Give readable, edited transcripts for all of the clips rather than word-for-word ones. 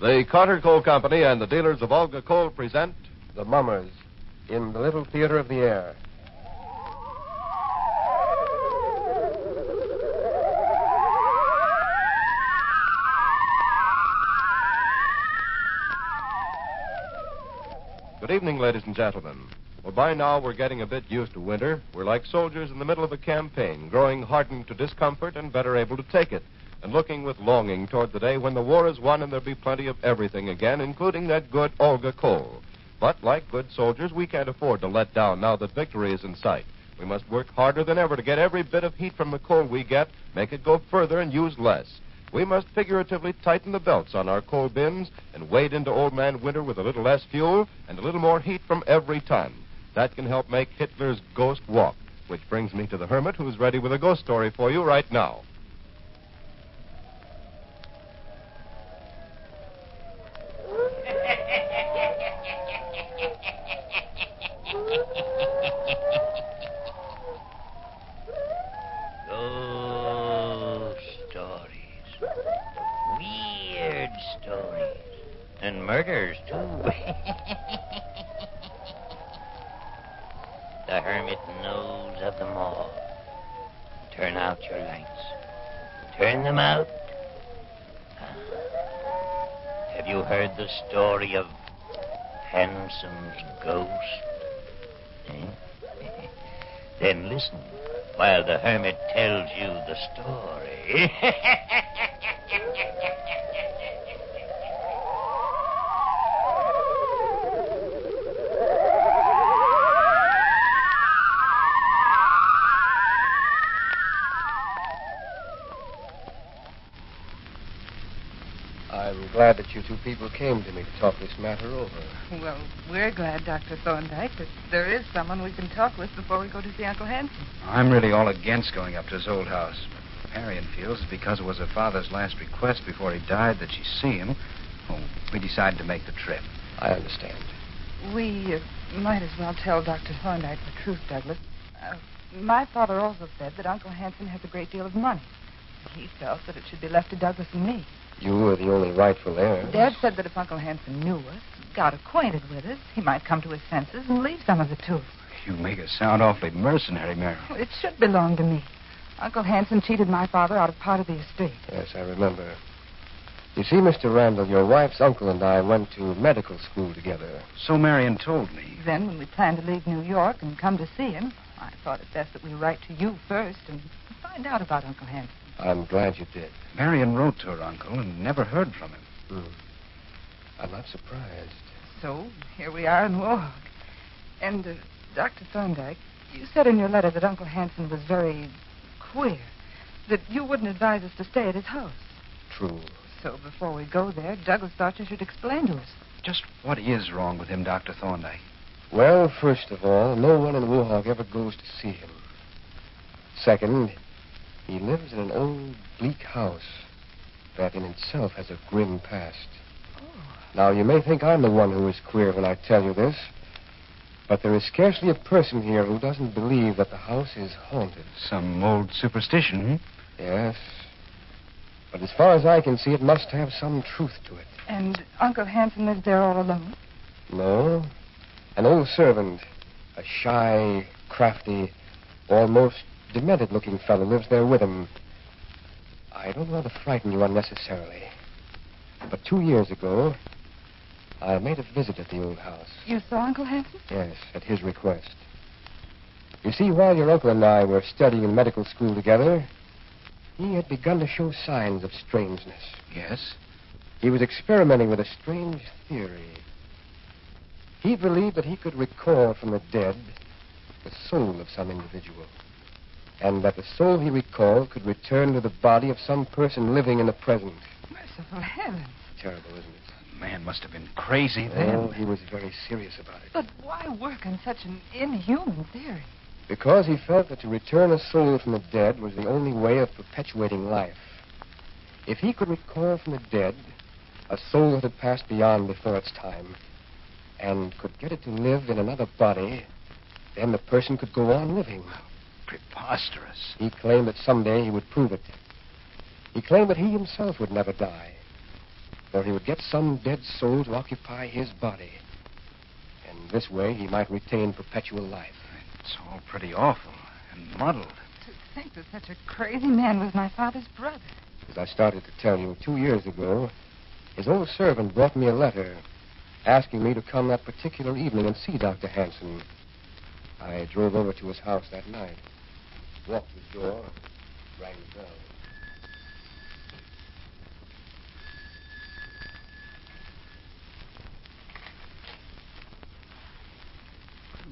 The Carter Coal Company and the dealers of Olga Coal present The Mummers in the Little Theater of the Air. Good evening, ladies and gentlemen. Well, by now we're getting a bit used to winter. We're like soldiers in the middle of a campaign, growing hardened to discomfort and better able to take it, and looking with longing toward the day when the war is won and there'll be plenty of everything again, including that good Olga coal. But like good soldiers, we can't afford to let down now that victory is in sight. We must work harder than ever to get every bit of heat from the coal we get, make it go further and use less. We must figuratively tighten the belts on our coal bins and wade into old man winter with a little less fuel and a little more heat from every ton. That can help make Hitler's ghost walk, which brings me to the Hermit, who's ready with a ghost story for you right now. And murders, too. The Hermit knows of them all. Turn out your lights. Turn them out. Have you heard the story of Hanson's ghost? Eh? Then listen while the Hermit tells you the story. I'm glad that you two people came to me to talk this matter over. Well, we're glad, Dr. Thorndyke, that there is someone we can talk with before we go to see Uncle Hanson. I'm really all against going up to his old house. Marion feels it's because it was her father's last request before he died that she see him. Well, we decided to make the trip. I understand. We might as well tell Dr. Thorndyke the truth, Douglas. My father also said that Uncle Hanson has a great deal of money. He felt that it should be left to Douglas and me. You were the only rightful heir. Dad said that if Uncle Hanson knew us, got acquainted with us, he might come to his senses and leave some of it to us. You make us sound awfully mercenary, Mary. Well, it should belong to me. Uncle Hanson cheated my father out of part of the estate. Yes, I remember. You see, Mr. Randall, your wife's uncle and I went to medical school together. So Marion told me. Then, when we planned to leave New York and come to see him, I thought it best that we write to you first and find out about Uncle Hanson. I'm glad you did. Marion wrote to her uncle and never heard from him. I'm not surprised. So, here we are in Wohog. And, Dr. Thorndyke, you said in your letter that Uncle Hanson was very queer, that you wouldn't advise us to stay at his house. True. So, before we go there, Douglas thought you should explain to us. Just what is wrong with him, Dr. Thorndyke? Well, first of all, no one in Wohog ever goes to see him. Second, he lives in an old, bleak house that in itself has a grim past. Oh. Now, you may think I'm the one who is queer when I tell you this, but there is scarcely a person here who doesn't believe that the house is haunted. Some old superstition, Yes. But as far as I can see, it must have some truth to it. And Uncle Hanson lives there all alone? No. An old servant, a shy, crafty, almost demented-looking fellow lives there with him. I don't want to frighten you unnecessarily, but 2 years ago, I made a visit at the old house. You saw Uncle Hanson? Yes, at his request. You see, while your uncle and I were studying in medical school together, he had begun to show signs of strangeness. Yes? He was experimenting with a strange theory. He believed that he could recall from the dead the soul of some individual, and that the soul he recalled could return to the body of some person living in the present. Merciful heavens. Terrible, isn't it? Man must have been crazy then. Oh, he was very serious about it. But why work on such an inhuman theory? Because he felt that to return a soul from the dead was the only way of perpetuating life. If he could recall from the dead a soul that had passed beyond before its time, and could get it to live in another body, then the person could go on living. Preposterous. He claimed that someday he would prove it. He claimed that he himself would never die. where he would get some dead soul to occupy his body. And this way he might retain perpetual life. It's all pretty awful and muddled. To think that such a crazy man was my father's brother. As I started to tell you, 2 years ago, his old servant brought me a letter asking me to come that particular evening and see Dr. Hanson. I drove over to his house that night, walked to the door, rang the bell.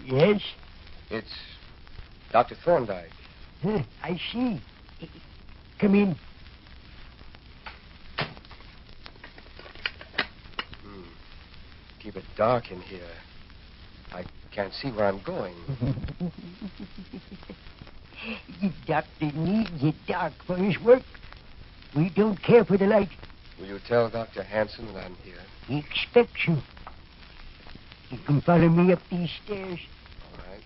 Yes? It's Dr. Thorndyke. Huh, I see. Come in. Keep it dark in here. I can't see where I'm going. The doctor needs it dark for his work. We don't care for the light. Will you tell Dr. Hanson that I'm here? He expects you. You can follow me up these stairs. All right.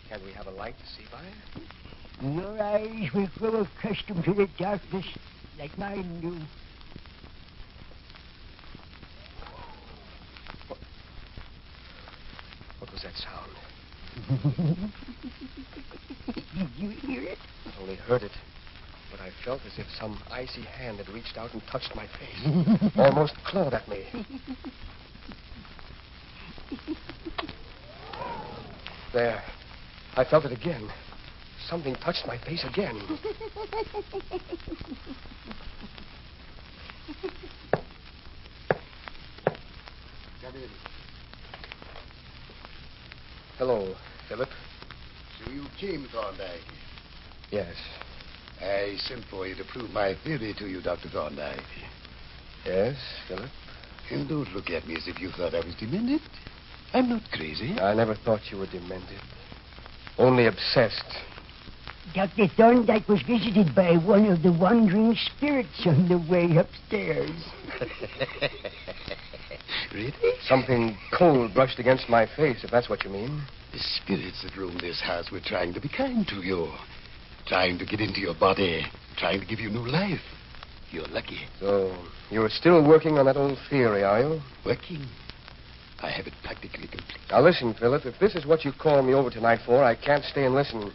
Can we have a light to see by? Your eyes will grow accustomed to the darkness like mine do. What was that sound? Did you hear it? I only heard it, but I felt as if some icy hand had reached out and touched my face, almost clawed at me. There. I felt it again. Something touched my face again. Come in. Hello, Philip. So you came, Thorndyke. Yes. I sent for you to prove my theory to you, Dr. Thorndyke. Yes, Philip. And don't look at me as if you thought I was demented. I'm not crazy. I never thought you were demented. Only obsessed. Dr. Thorndyke was visited by one of the wandering spirits on the way upstairs. Really? Something cold brushed against my face, if that's what you mean. The spirits that roam this house were trying to be kind to you. Trying to get into your body. Trying to give you new life. You're lucky. So, you're still working on that old theory, are you? Working. I have it practically complete. Now listen, Philip, if this is what you called me over tonight for, I can't stay and listen.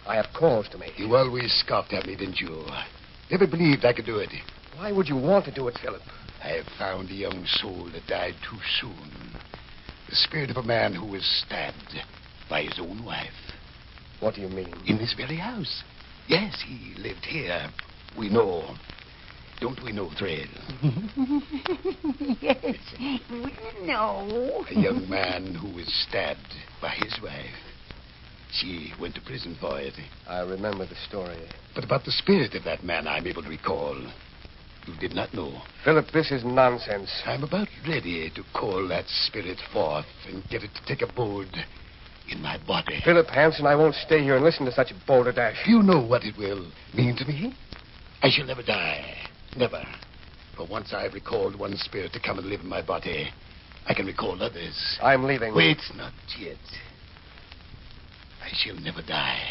I have calls to make. You always scoffed at me, didn't you? Never believed I could do it. Why would you want to do it, Philip? I have found a young soul that died too soon. The spirit of a man who was stabbed by his own wife. What do you mean? In this very house. Yes, he lived here. We know. Don't we know, Thread? Yes, we know. A young man who was stabbed by his wife. She went to prison for it. I remember the story. But about the spirit of that man, I'm able to recall. You did not know. Philip, this is nonsense. I'm about ready to call that spirit forth and get it to take abode in my body. Philip Hanson, I won't stay here and listen to such balderdash. You know what it will mean to me? I shall never die. Never. For once I've recalled one spirit to come and live in my body, I can recall others. I'm leaving. Wait, not yet. I shall never die.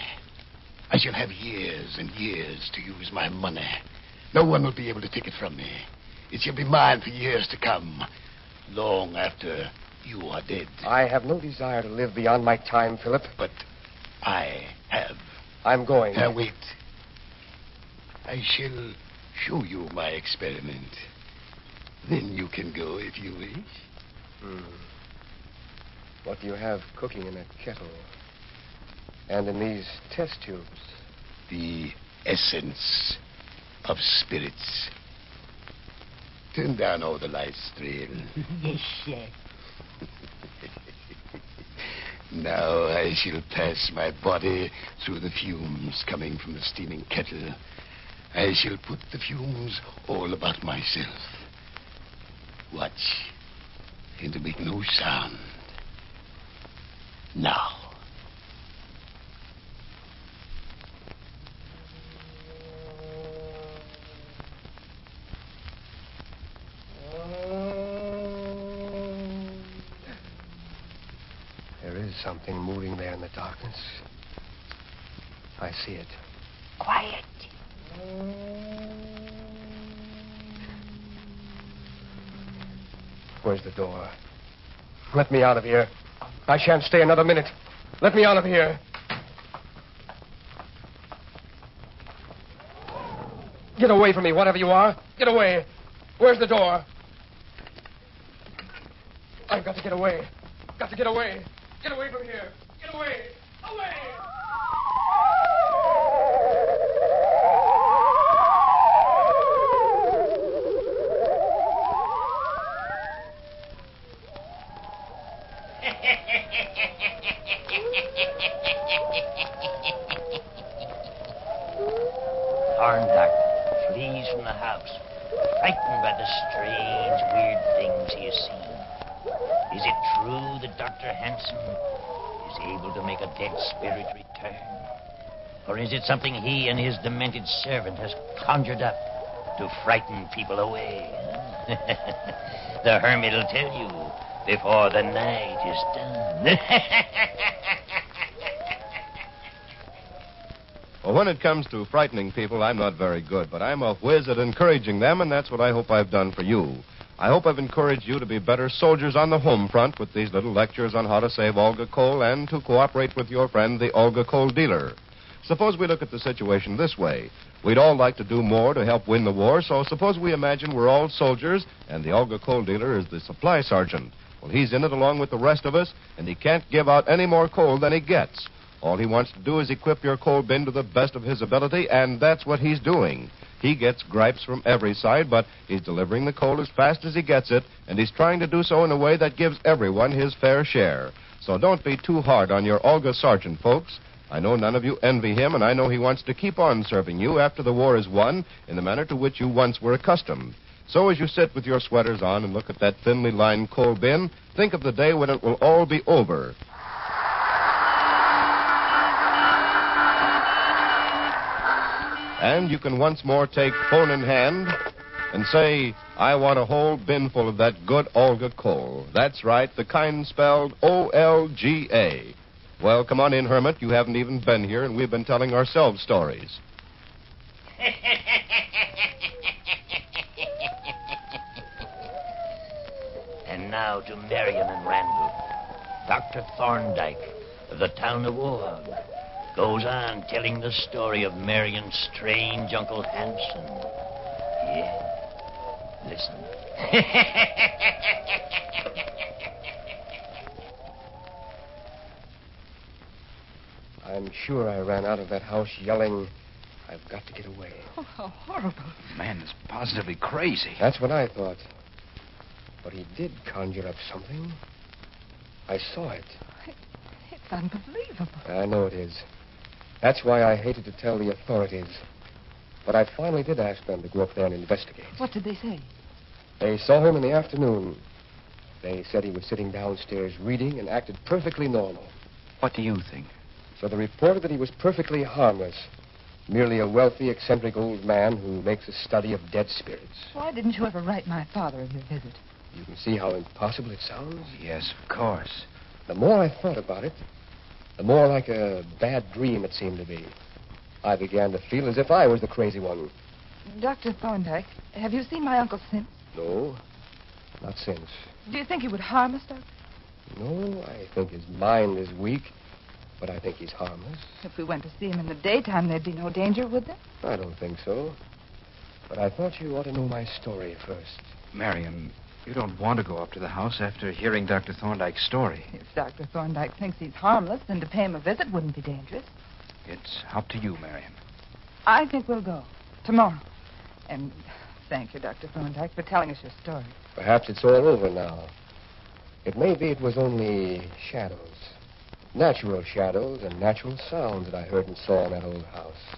I shall have years and years to use my money. No one will be able to take it from me. It shall be mine for years to come, long after you are dead. I have no desire to live beyond my time, Philip. But I have. I'm going. Now, wait. I shall show you my experiment. Then you can go if you wish. What do you have cooking in that kettle? And in these test tubes? The essence of spirits. Turn down all the lights, Thrill. Yes, sir. Now I shall pass my body through the fumes coming from the steaming kettle. I shall put the fumes all about myself. Watch. And to make no sound. Now. There is something moving there in the darkness. I see it. Quiet. Where's the door? Let me out of here. I shan't stay another minute. Let me out of here. Get away from me, whatever you are. Get away. Where's the door? I've got to get away. Got to get away. Get away from here. Get away. Away! Thorndyke flees from the house, frightened by the strange, weird things he has seen. Is it true that Dr. Hanson is able to make a dead spirit return? Or is it something he and his demented servant has conjured up to frighten people away? The Hermit will tell you before the night is done. Well, when it comes to frightening people, I'm not very good, but I'm a whiz at encouraging them, and that's what I hope I've done for you. I hope I've encouraged you to be better soldiers on the home front with these little lectures on how to save Olga coal and to cooperate with your friend, the Olga coal dealer. Suppose we look at the situation this way. We'd all like to do more to help win the war, so suppose we imagine we're all soldiers and the Olga coal dealer is the supply sergeant. Well, he's in it along with the rest of us, and he can't give out any more coal than he gets. All he wants to do is equip your coal bin to the best of his ability, and that's what he's doing. He gets gripes from every side, but he's delivering the coal as fast as he gets it, and he's trying to do so in a way that gives everyone his fair share. So don't be too hard on your Olga sergeant, folks. I know none of you envy him, and I know he wants to keep on serving you after the war is won in the manner to which you once were accustomed. So as you sit with your sweaters on and look at that thinly lined coal bin, think of the day when it will all be over. And you can once more take phone in hand and say, I want a whole bin full of that good Olga coal. That's right, the kind spelled O-L-G-A. Well, come on in, Hermit. You haven't even been here, and we've been telling ourselves stories. And now to Marion and Randall. Dr. Thorndyke of the town of Ohog goes on telling the story of Marion's strange Uncle Hanson. Yeah, listen. I'm sure I ran out of that house yelling, I've got to get away. Oh, how horrible. Man is positively crazy. That's what I thought. But he did conjure up something. I saw it. It's unbelievable. I know it is. That's why I hated to tell the authorities. But I finally did ask them to go up there and investigate. What did they say? They saw him in the afternoon. They said he was sitting downstairs reading and acted perfectly normal. What do you think? So they reported that he was perfectly harmless. Merely a wealthy, eccentric old man who makes a study of dead spirits. Why didn't you ever write my father of your visit? You can see how impossible it sounds. Yes, of course. The more I thought about it, the more like a bad dream it seemed to be. I began to feel as if I was the crazy one. Dr. Thorndyke, have you seen my uncle since? No, not since. Do you think he would harm us, Doctor? No, I think his mind is weak, but I think he's harmless. If we went to see him in the daytime, there'd be no danger, would there? I don't think so. But I thought you ought to know my story first. Marion, you don't want to go up to the house after hearing Dr. Thorndyke's story. If Dr. Thorndyke thinks he's harmless, then to pay him a visit wouldn't be dangerous. It's up to you, Marion. I think we'll go. Tomorrow. And thank you, Dr. Thorndyke, for telling us your story. Perhaps it's all over now. It may be it was only shadows. Natural shadows and natural sounds that I heard and saw in that old house.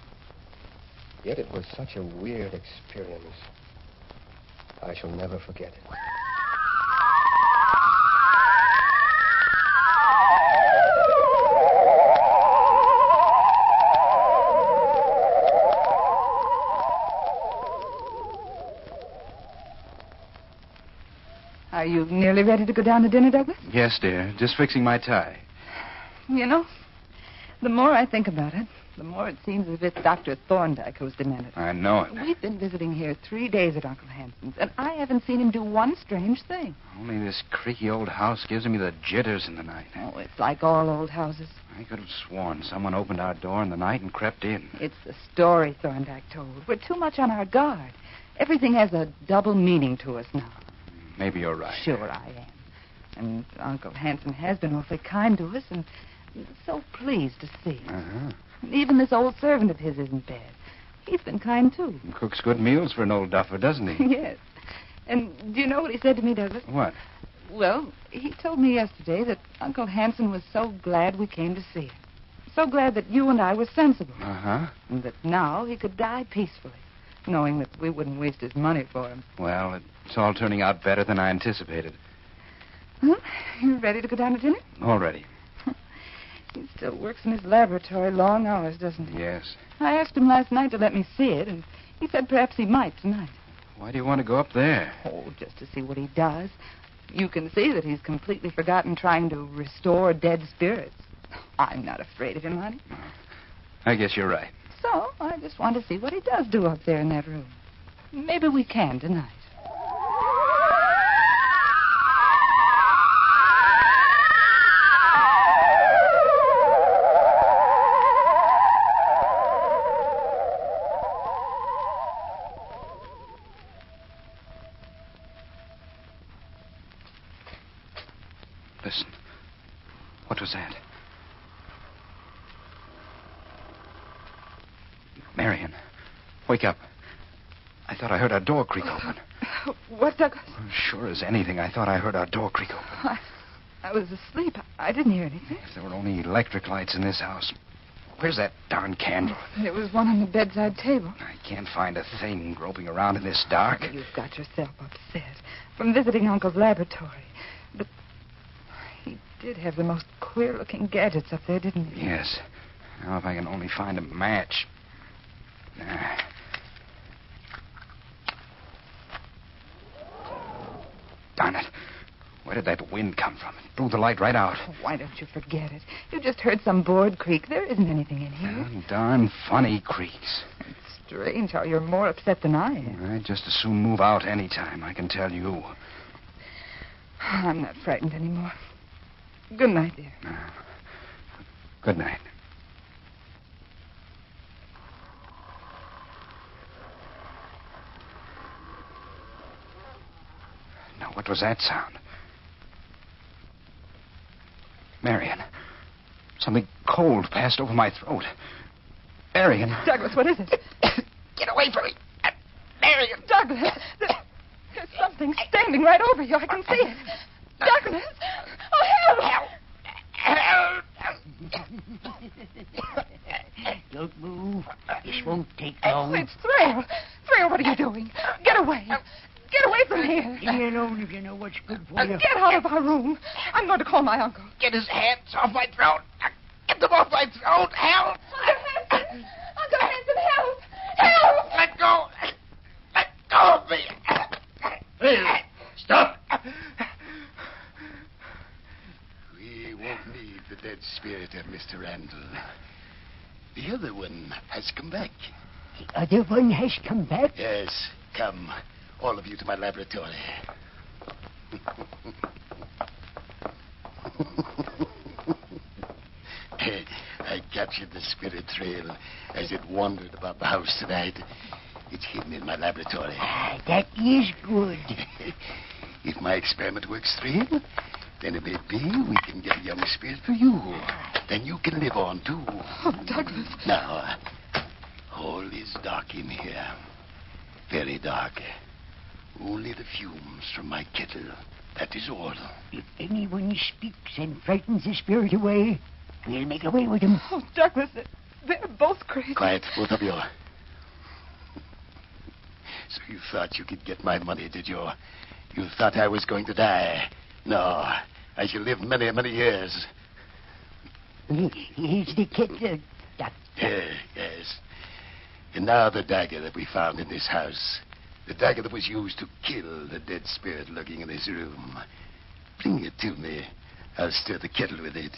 Yet it was such a weird experience. I shall never forget it. Are you nearly ready to go down to dinner, Douglas? Yes, dear. Just fixing my tie. You know, the more I think about it, the more it seems as if it's Dr. Thorndyke who's demented. I know it. We've been visiting here 3 days at Uncle Hanson's, and I haven't seen him do one strange thing. Only this creaky old house gives me the jitters in the night. Oh, it's like all old houses. I could have sworn someone opened our door in the night and crept in. It's the story Thorndyke told. We're too much on our guard. Everything has a double meaning to us now. Maybe you're right. Sure I am. And Uncle Hanson has been awfully kind to us, and so pleased to see us. Uh-huh. Even this old servant of his isn't bad. He's been kind, too. He cooks good meals for an old duffer, doesn't he? Yes. And do you know what he said to me, Douglas? What? Well, he told me yesterday that Uncle Hanson was so glad we came to see him. So glad that you and I were sensible. Uh-huh. And that now he could die peacefully, knowing that we wouldn't waste his money for him. Well, it's all turning out better than I anticipated. Huh? You ready to go down to dinner? Already. He still works in his laboratory long hours, doesn't he? Yes. I asked him last night to let me see it, and he said perhaps he might tonight. Why do you want to go up there? Oh, just to see what he does. You can see that he's completely forgotten trying to restore dead spirits. I'm not afraid of him, honey. I guess you're right. So I just want to see what he does do up there in that room. Maybe we can tonight. Listen. What was that? Marion, wake up. I thought I heard our door creak open. What, Douglas? Sure as anything, I thought I heard our door creak open. I was asleep. I didn't hear anything. If there were only electric lights in this house. Where's that darn candle? There was one on the bedside table. I can't find a thing groping around in this dark. You've got yourself upset from visiting Uncle's laboratory. But he did have the most queer-looking gadgets up there, didn't he? Yes. Now, if I can only find a match. Darn it. Where did that wind come from? It blew the light right out. Oh, why don't you forget it? You just heard some board creak. There isn't anything in here. Darn funny creaks. It's strange how you're more upset than I am. I'd just as soon move out any time, I can tell you. I'm not frightened anymore. Good night, dear. Good night. Now, what was that sound? Marion, something cold passed over my throat. Marion. Douglas, what is it? Get away from me. Marion. Douglas, there's something standing right over you. I can see it. Douglas! Oh, help! Don't move. This won't take long. It's Thrail. Thrail, what are you doing? Get away. Get away from here. Leave me alone if you know what's good for you. Get out of our room. I'm going to call my uncle. Get his hands off my throat. Get them off my throat. Help. Uncle Hanson! Uncle Hanson, help! Help! Let go. Let go of me. Hey, stop. We won't need the dead spirit of Mr. Randall. The other one has come back. The other one has come back? Yes, come. All of you to my laboratory. I captured the spirit trail as it wandered about the house tonight. It's hidden in my laboratory. That is good. If my experiment works, Trail, then it may be we can get a young spirit for you. Then you can live on, too. Oh, Douglas. Now, all is dark in here. Very dark. Only the fumes from my kettle. That is all. If anyone speaks and frightens the spirit away, we'll make away with him. Oh, Douglas, they're both crazy. Quiet, both of you. So you thought you could get my money, did you? You thought I was going to die. No, I shall live many, many years. Here's the kettle. Yes. And now the dagger that we found in this house. The dagger that was used to kill the dead spirit lurking in this room. Bring it to me. I'll stir the kettle with it.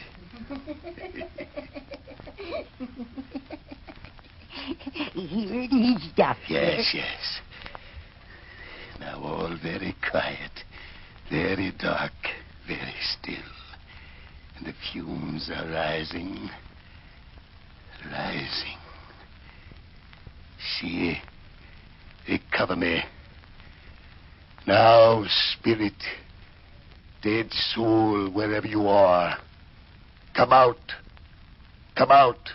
Here it is, Doctor. Yes. Now all very quiet, very dark, very still. And the fumes are rising. See, they cover me. Now, spirit, dead soul, wherever you are, come out. Come out.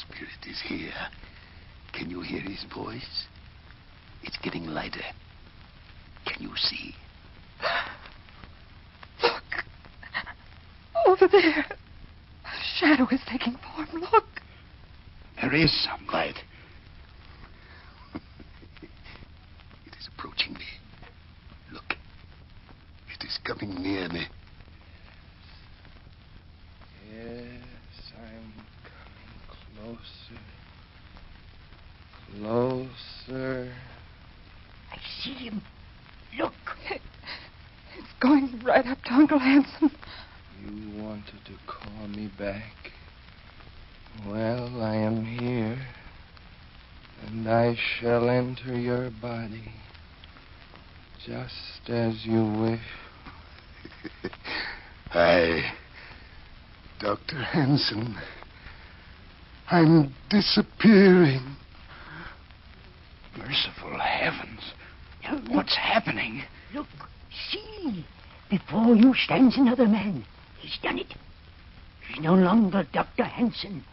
Spirit is here. Can you hear his voice? It's getting lighter. Can you see? Look. Over there. A shadow is taking form. Look. There is some light. It is approaching me. Look. It is coming near me. Yes, I'm coming closer. Closer. I see him. Look. It's going right up to Uncle Hanson. You wanted to call me back. Well, I am here. And I shall enter your body. Just as you wish. Dr. Hanson, I'm disappearing. Merciful heavens. What's happening? Look. See. Before you stands another man. He's done it. He's no longer Dr. Hanson.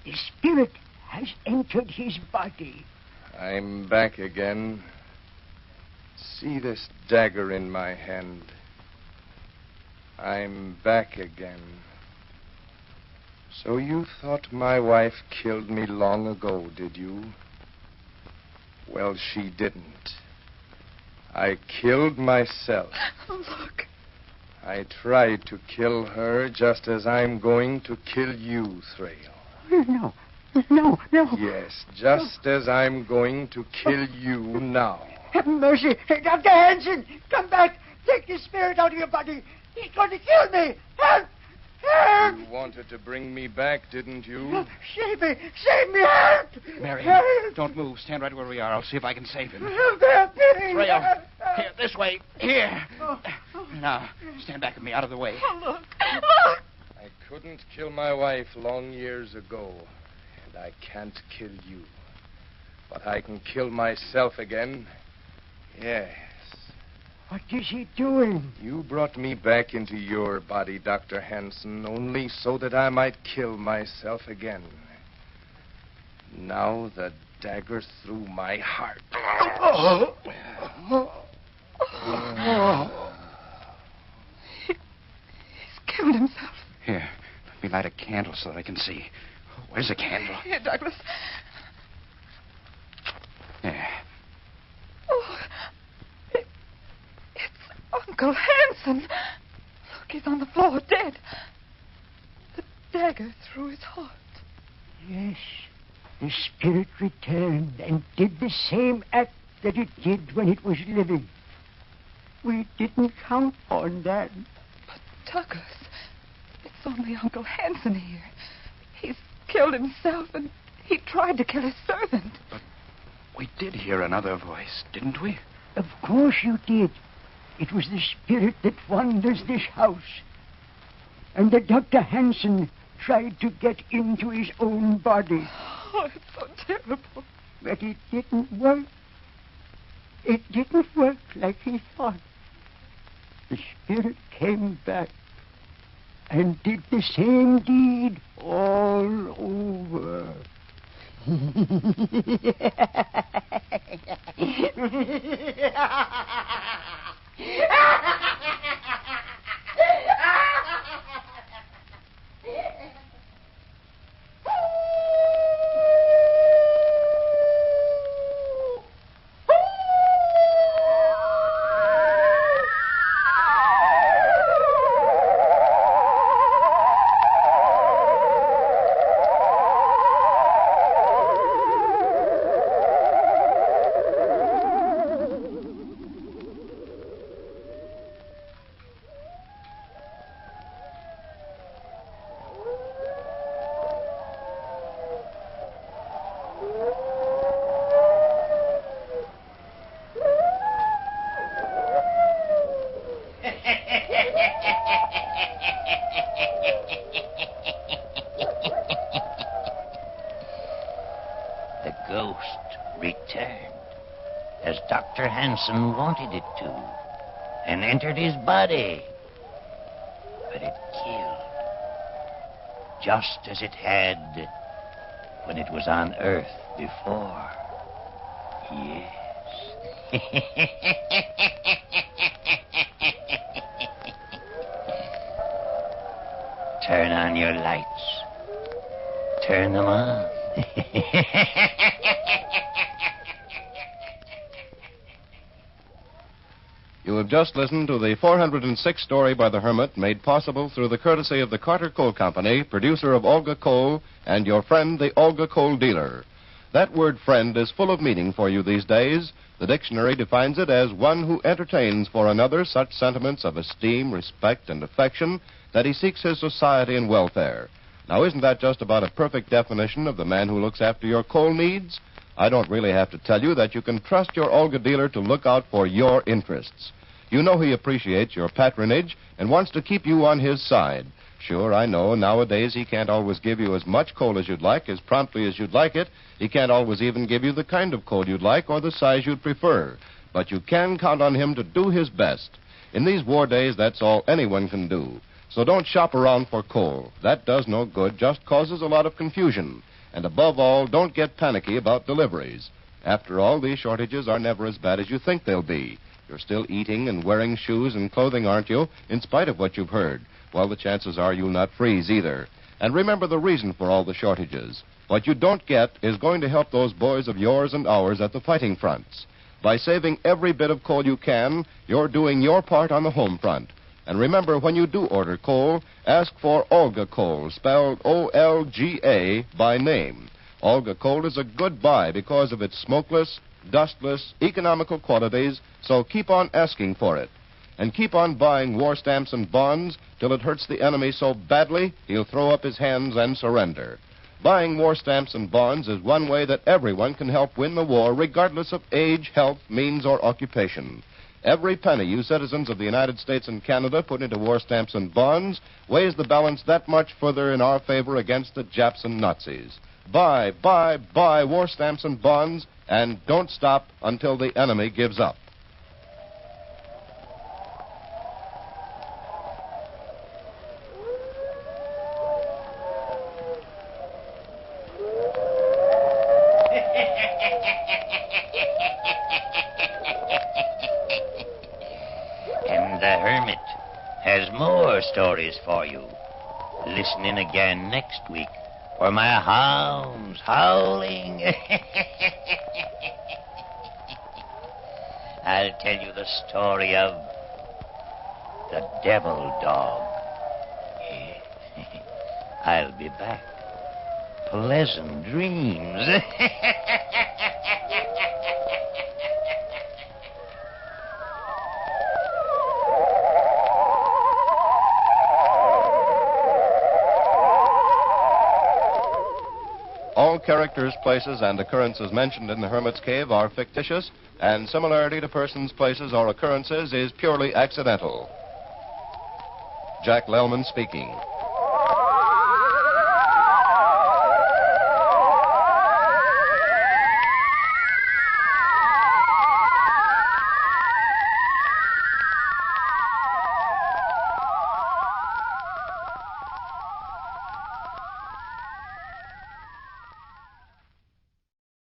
The spirit has entered his body. I'm back again. See this dagger in my hand. I'm back again. So you thought my wife killed me long ago, did you? Well, she didn't. I killed myself. Oh, look. I tried to kill her just as I'm going to kill you, Thrail. No. Yes, just as I'm going to kill you now. Have mercy. Dr. Hanson, come back. Take the spirit out of your body. He's going to kill me. Help! Help! You wanted to bring me back, didn't you? Save me. Save me. Help! Mary, Help! don't move. Stand right where we are. I'll see if I can save him. Help! Help me! Rail. Help! Here, this way. Here. Now, stand back with me, out of the way. Oh, look. Look. I couldn't kill my wife long years ago, and I can't kill you. But I can kill myself again. Yes. What is he doing? You brought me back into your body, Dr. Hanson, only so that I might kill myself again. Now the dagger's through my heart. He's killed himself. Here, let me light a candle so that I can see. Where's the candle? Here, Douglas. There. Oh, it's Uncle Hanson. Look, he's on the floor, dead. The dagger through his heart. Yes. The spirit returned and did the same act that it did when it was living. We didn't count on that. But, Douglas, it's only Uncle Hanson here. He's killed himself, and he tried to kill his servant. But we did hear another voice, didn't we? Of course you did. It was the spirit that wanders this house. And that Dr. Hanson tried to get into his own body. Oh, it's so terrible. But it didn't work. It didn't work like he thought. The spirit came back and did the same deed all over. Dr. Hanson wanted it to, and entered his body. But it killed, just as it had when it was on Earth before. Yes. Turn on your lights. Turn them on. You have just listened to the 406th story by the Hermit, made possible through the courtesy of the Carter Coal Company, producer of Olga Coal, and your friend, the Olga Coal dealer. That word friend is full of meaning for you these days. The dictionary defines it as one who entertains for another such sentiments of esteem, respect, and affection that he seeks his society and welfare. Now, isn't that just about a perfect definition of the man who looks after your coal needs? I don't really have to tell you that you can trust your Olga dealer to look out for your interests. You know he appreciates your patronage and wants to keep you on his side. Sure, I know nowadays he can't always give you as much coal as you'd like, as promptly as you'd like it. He can't always even give you the kind of coal you'd like or the size you'd prefer. But you can count on him to do his best. In these war days, that's all anyone can do. So don't shop around for coal. That does no good, just causes a lot of confusion. And above all, don't get panicky about deliveries. After all, these shortages are never as bad as you think they'll be. You're still eating and wearing shoes and clothing, aren't you, in spite of what you've heard? Well, the chances are you'll not freeze either. And remember the reason for all the shortages. What you don't get is going to help those boys of yours and ours at the fighting fronts. By saving every bit of coal you can, you're doing your part on the home front. And remember, when you do order coal, ask for Olga Coal, spelled O-L-G-A, by name. Olga Coal is a good buy because of its smokeless, dustless, economical qualities, so keep on asking for it. And keep on buying war stamps and bonds till it hurts the enemy so badly he'll throw up his hands and surrender. Buying war stamps and bonds is one way that everyone can help win the war, regardless of age, health, means, or occupation. Every penny you citizens of the United States and Canada put into war stamps and bonds weighs the balance that much further in our favor against the Japs and Nazis. Buy war stamps and bonds, and don't stop until the enemy gives up. And the Hermit has more stories for you. Listen in again next week for my hounds howling. I'll tell you the story of the devil dog. I'll be back. Pleasant dreams. All characters, places, and occurrences mentioned in the Hermit's Cave are fictitious, and similarity to persons, places, or occurrences is purely accidental. Jack Lellman speaking.